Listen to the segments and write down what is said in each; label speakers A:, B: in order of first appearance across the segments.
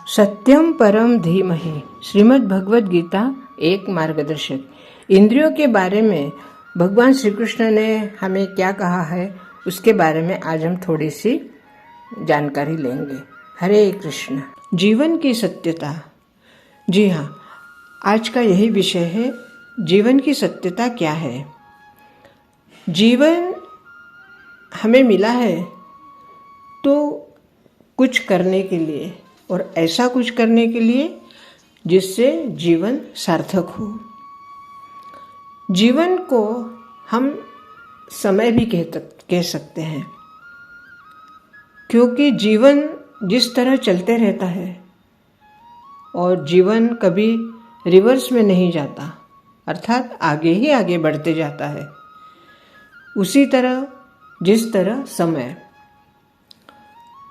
A: सत्यम परम धीमहि। श्रीमद् भगवद गीता एक मार्गदर्शक। इंद्रियों के बारे में भगवान श्री कृष्ण ने हमें क्या कहा है उसके बारे में आज हम थोड़ी सी जानकारी लेंगे। हरे कृष्ण। जीवन की सत्यता। जी हाँ, आज का यही विषय है, जीवन की सत्यता क्या है। जीवन हमें मिला है तो कुछ करने के लिए, और ऐसा कुछ करने के लिए जिससे जीवन सार्थक हो। जीवन को हम समय भी कह सकते हैं, क्योंकि जीवन जिस तरह चलते रहता है और जीवन कभी रिवर्स में नहीं जाता, अर्थात आगे ही आगे बढ़ते जाता है, उसी तरह जिस तरह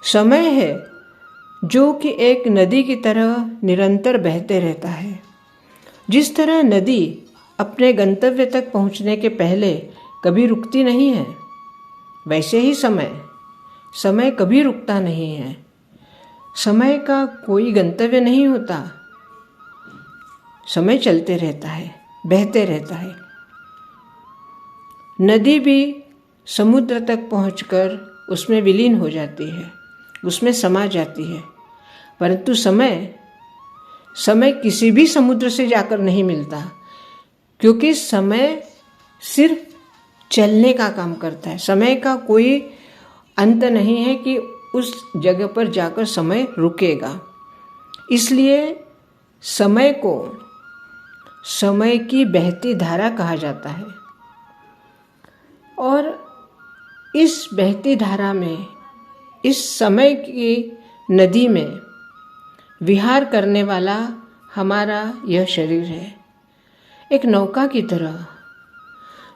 A: समय है जो कि एक नदी की तरह निरंतर बहते रहता है। जिस तरह नदी अपने गंतव्य तक पहुंचने के पहले कभी रुकती नहीं है, वैसे ही समय कभी रुकता नहीं है। समय का कोई गंतव्य नहीं होता, समय चलते रहता है, बहते रहता है। नदी भी समुद्र तक पहुंचकर उसमें विलीन हो जाती है, उसमें समा जाती है, परंतु समय किसी भी समुद्र से जाकर नहीं मिलता, क्योंकि समय सिर्फ चलने का काम करता है। समय का कोई अंत नहीं है कि उस जगह पर जाकर समय रुकेगा। इसलिए समय को समय की बहती धारा कहा जाता है, और इस बहती धारा में, इस समय की नदी में विहार करने वाला हमारा यह शरीर है। एक नौका की तरह,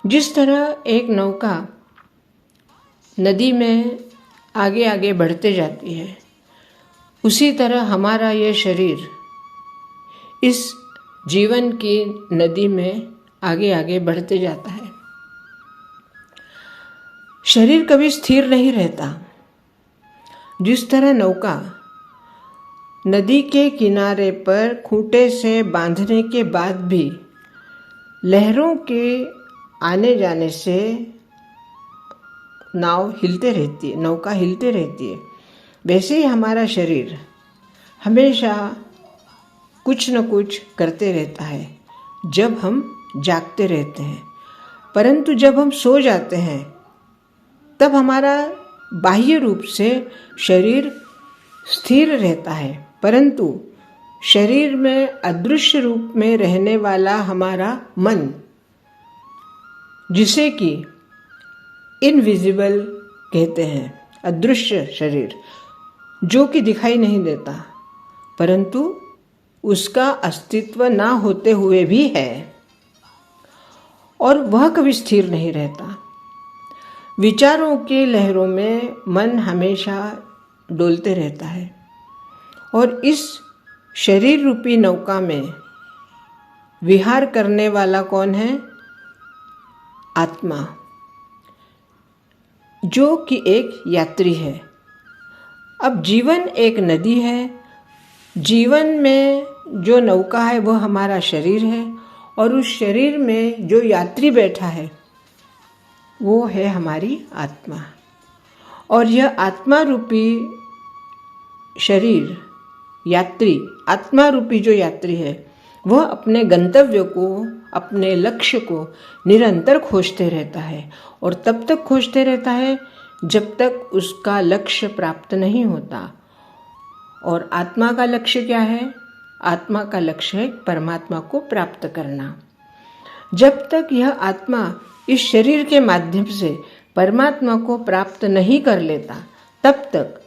A: जिस तरह एक नौका नदी में आगे आगे बढ़ते जाती है, उसी तरह हमारा यह शरीर इस जीवन की नदी में आगे आगे बढ़ते जाता है। शरीर कभी स्थिर नहीं रहता। जिस तरह नौका नदी के किनारे पर खूंटे से बांधने के बाद भी लहरों के आने जाने से नौका हिलते रहती है, वैसे ही हमारा शरीर हमेशा कुछ न कुछ करते रहता है जब हम जागते रहते हैं। परंतु जब हम सो जाते हैं तब हमारा बाह्य रूप से शरीर स्थिर रहता है, परंतु शरीर में अदृश्य रूप में रहने वाला हमारा मन, जिसे कि इनविजिबल कहते हैं, अदृश्य शरीर जो कि दिखाई नहीं देता, परंतु उसका अस्तित्व ना होते हुए भी है, और वह कभी स्थिर नहीं रहता। विचारों के लहरों में मन हमेशा डोलते रहता है, और इस शरीर रूपी नौका में विहार करने वाला कौन है? आत्मा, जो कि एक यात्री है। अब जीवन एक नदी है, जीवन में जो नौका है वह हमारा शरीर है, और उस शरीर में जो यात्री बैठा है वो है हमारी आत्मा। और यह आत्मा रूपी शरीर, यात्री, आत्मा रूपी जो यात्री है, वह अपने गंतव्य को, अपने लक्ष्य को निरंतर खोजते रहता है, और तब तक खोजते रहता है जब तक उसका लक्ष्य प्राप्त नहीं होता। और आत्मा का लक्ष्य क्या है? आत्मा का लक्ष्य है परमात्मा को प्राप्त करना। जब तक यह आत्मा इस शरीर के माध्यम से परमात्मा को प्राप्त नहीं कर लेता, तब तक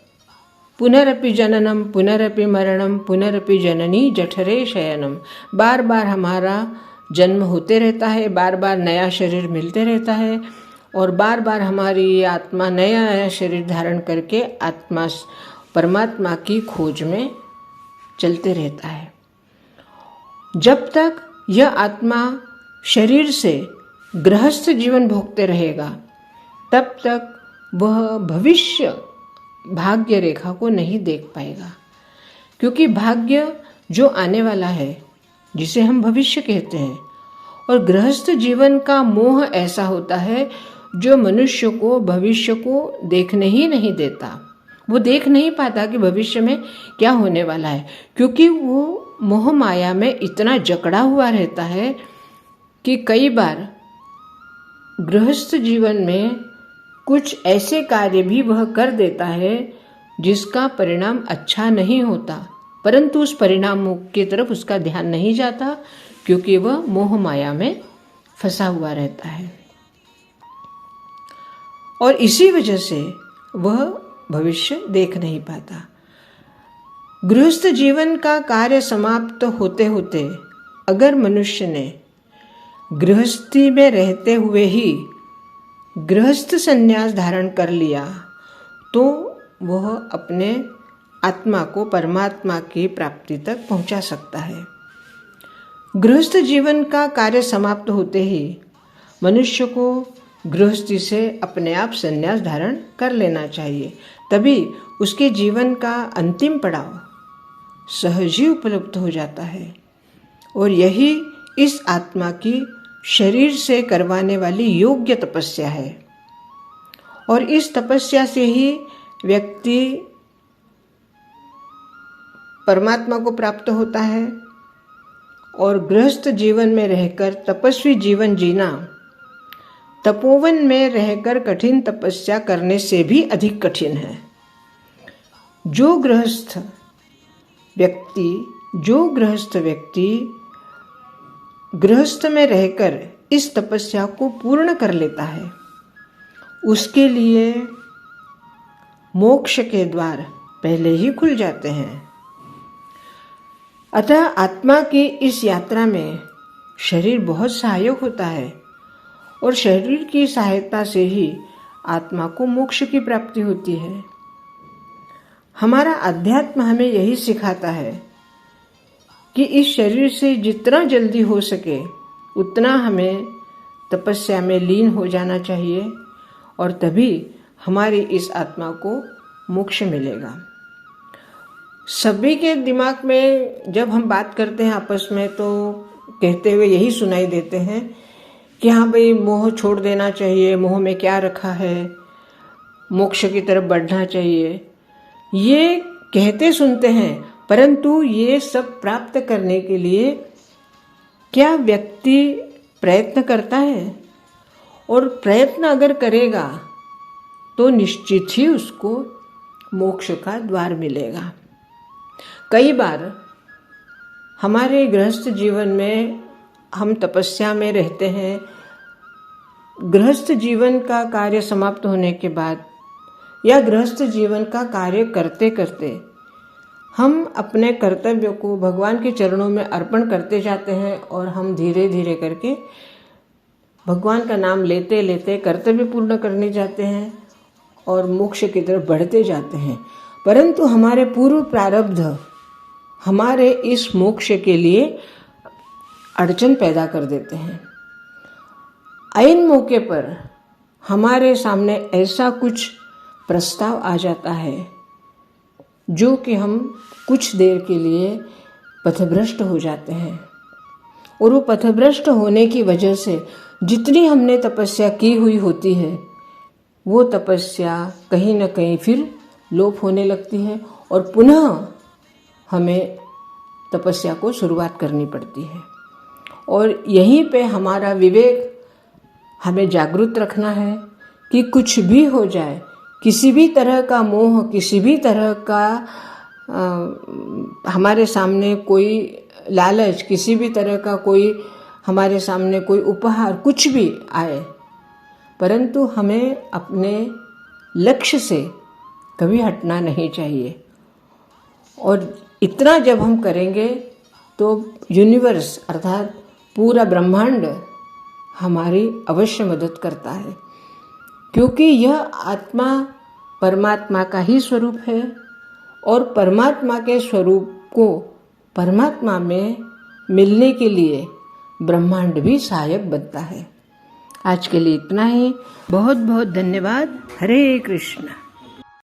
A: पुनरपि जननम पुनरपि मरणम पुनरपि जननी जठरे शयनम, बार बार हमारा जन्म होते रहता है, बार बार नया शरीर मिलते रहता है, और बार बार हमारी आत्मा नया नया शरीर धारण करके आत्मा परमात्मा की खोज में चलते रहता है। जब तक यह आत्मा शरीर से गृहस्थ जीवन भोगते रहेगा, तब तक वह भविष्य भाग्य रेखा को नहीं देख पाएगा, क्योंकि भाग्य जो आने वाला है, जिसे हम भविष्य कहते हैं, और गृहस्थ जीवन का मोह ऐसा होता है जो मनुष्य को भविष्य को देखने ही नहीं देता। वो देख नहीं पाता कि भविष्य में क्या होने वाला है, क्योंकि वो मोह माया में इतना जकड़ा हुआ रहता है कि कई बार गृहस्थ जीवन में कुछ ऐसे कार्य भी वह कर देता है जिसका परिणाम अच्छा नहीं होता, परंतु उस परिणाम की तरफ उसका ध्यान नहीं जाता, क्योंकि वह मोह माया में फंसा हुआ रहता है और इसी वजह से वह भविष्य देख नहीं पाता। गृहस्थ जीवन का कार्य समाप्त होते होते अगर मनुष्य ने गृहस्थी में रहते हुए ही गृहस्थ संन्यास धारण कर लिया तो वह अपने आत्मा को परमात्मा की प्राप्ति तक पहुंचा सकता है। गृहस्थ जीवन का कार्य समाप्त होते ही मनुष्य को गृहस्थी से अपने आप संन्यास धारण कर लेना चाहिए, तभी उसके जीवन का अंतिम पड़ाव सहज ही उपलब्ध हो जाता है। और यही इस आत्मा की शरीर से करवाने वाली योग्य तपस्या है, और इस तपस्या से ही व्यक्ति परमात्मा को प्राप्त होता है। और गृहस्थ जीवन में रहकर तपस्वी जीवन जीना तपोवन में रहकर कठिन तपस्या करने से भी अधिक कठिन है। जो गृहस्थ व्यक्ति गृहस्थ में रहकर इस तपस्या को पूर्ण कर लेता है, उसके लिए मोक्ष के द्वार पहले ही खुल जाते हैं। अतः आत्मा की इस यात्रा में शरीर बहुत सहायक होता है, और शरीर की सहायता से ही आत्मा को मोक्ष की प्राप्ति होती है। हमारा अध्यात्म हमें यही सिखाता है कि इस शरीर से जितना जल्दी हो सके उतना हमें तपस्या में लीन हो जाना चाहिए, और तभी हमारी इस आत्मा को मोक्ष मिलेगा। सभी के दिमाग में जब हम बात करते हैं आपस में तो कहते हुए यही सुनाई देते हैं कि हाँ भाई, मोह छोड़ देना चाहिए, मोह में क्या रखा है, मोक्ष की तरफ बढ़ना चाहिए। ये कहते सुनते हैं, परंतु ये सब प्राप्त करने के लिए क्या व्यक्ति प्रयत्न करता है? और प्रयत्न अगर करेगा तो निश्चित ही उसको मोक्ष का द्वार मिलेगा। कई बार हमारे गृहस्थ जीवन में हम तपस्या में रहते हैं, गृहस्थ जीवन का कार्य समाप्त होने के बाद या गृहस्थ जीवन का कार्य करते करते हम अपने कर्तव्य को भगवान के चरणों में अर्पण करते जाते हैं, और हम धीरे धीरे करके भगवान का नाम लेते लेते कर्तव्य पूर्ण करने जाते हैं और मोक्ष की तरफ बढ़ते जाते हैं। परंतु हमारे पूर्व प्रारब्ध हमारे इस मोक्ष के लिए अड़चन पैदा कर देते हैं। ऐन मौके पर हमारे सामने ऐसा कुछ प्रस्ताव आ जाता है जो कि हम कुछ देर के लिए पथभ्रष्ट हो जाते हैं, और वो पथभ्रष्ट होने की वजह से जितनी हमने तपस्या की हुई होती है वो तपस्या कहीं न कहीं फिर लोप होने लगती है, और पुनः हमें तपस्या को शुरुआत करनी पड़ती है। और यहीं पे हमारा विवेक हमें जागरूक रखना है कि कुछ भी हो जाए, किसी भी तरह का मोह, किसी भी तरह का हमारे सामने कोई लालच, किसी भी तरह का कोई हमारे सामने कोई उपहार, कुछ भी आए, परंतु हमें अपने लक्ष्य से कभी हटना नहीं चाहिए। और इतना जब हम करेंगे तो यूनिवर्स अर्थात पूरा ब्रह्मांड हमारी अवश्य मदद करता है, क्योंकि यह आत्मा परमात्मा का ही स्वरूप है, और परमात्मा के स्वरूप को परमात्मा में मिलने के लिए ब्रह्मांड भी सहायक बनता है। आज के लिए इतना ही। बहुत बहुत धन्यवाद। हरे कृष्ण।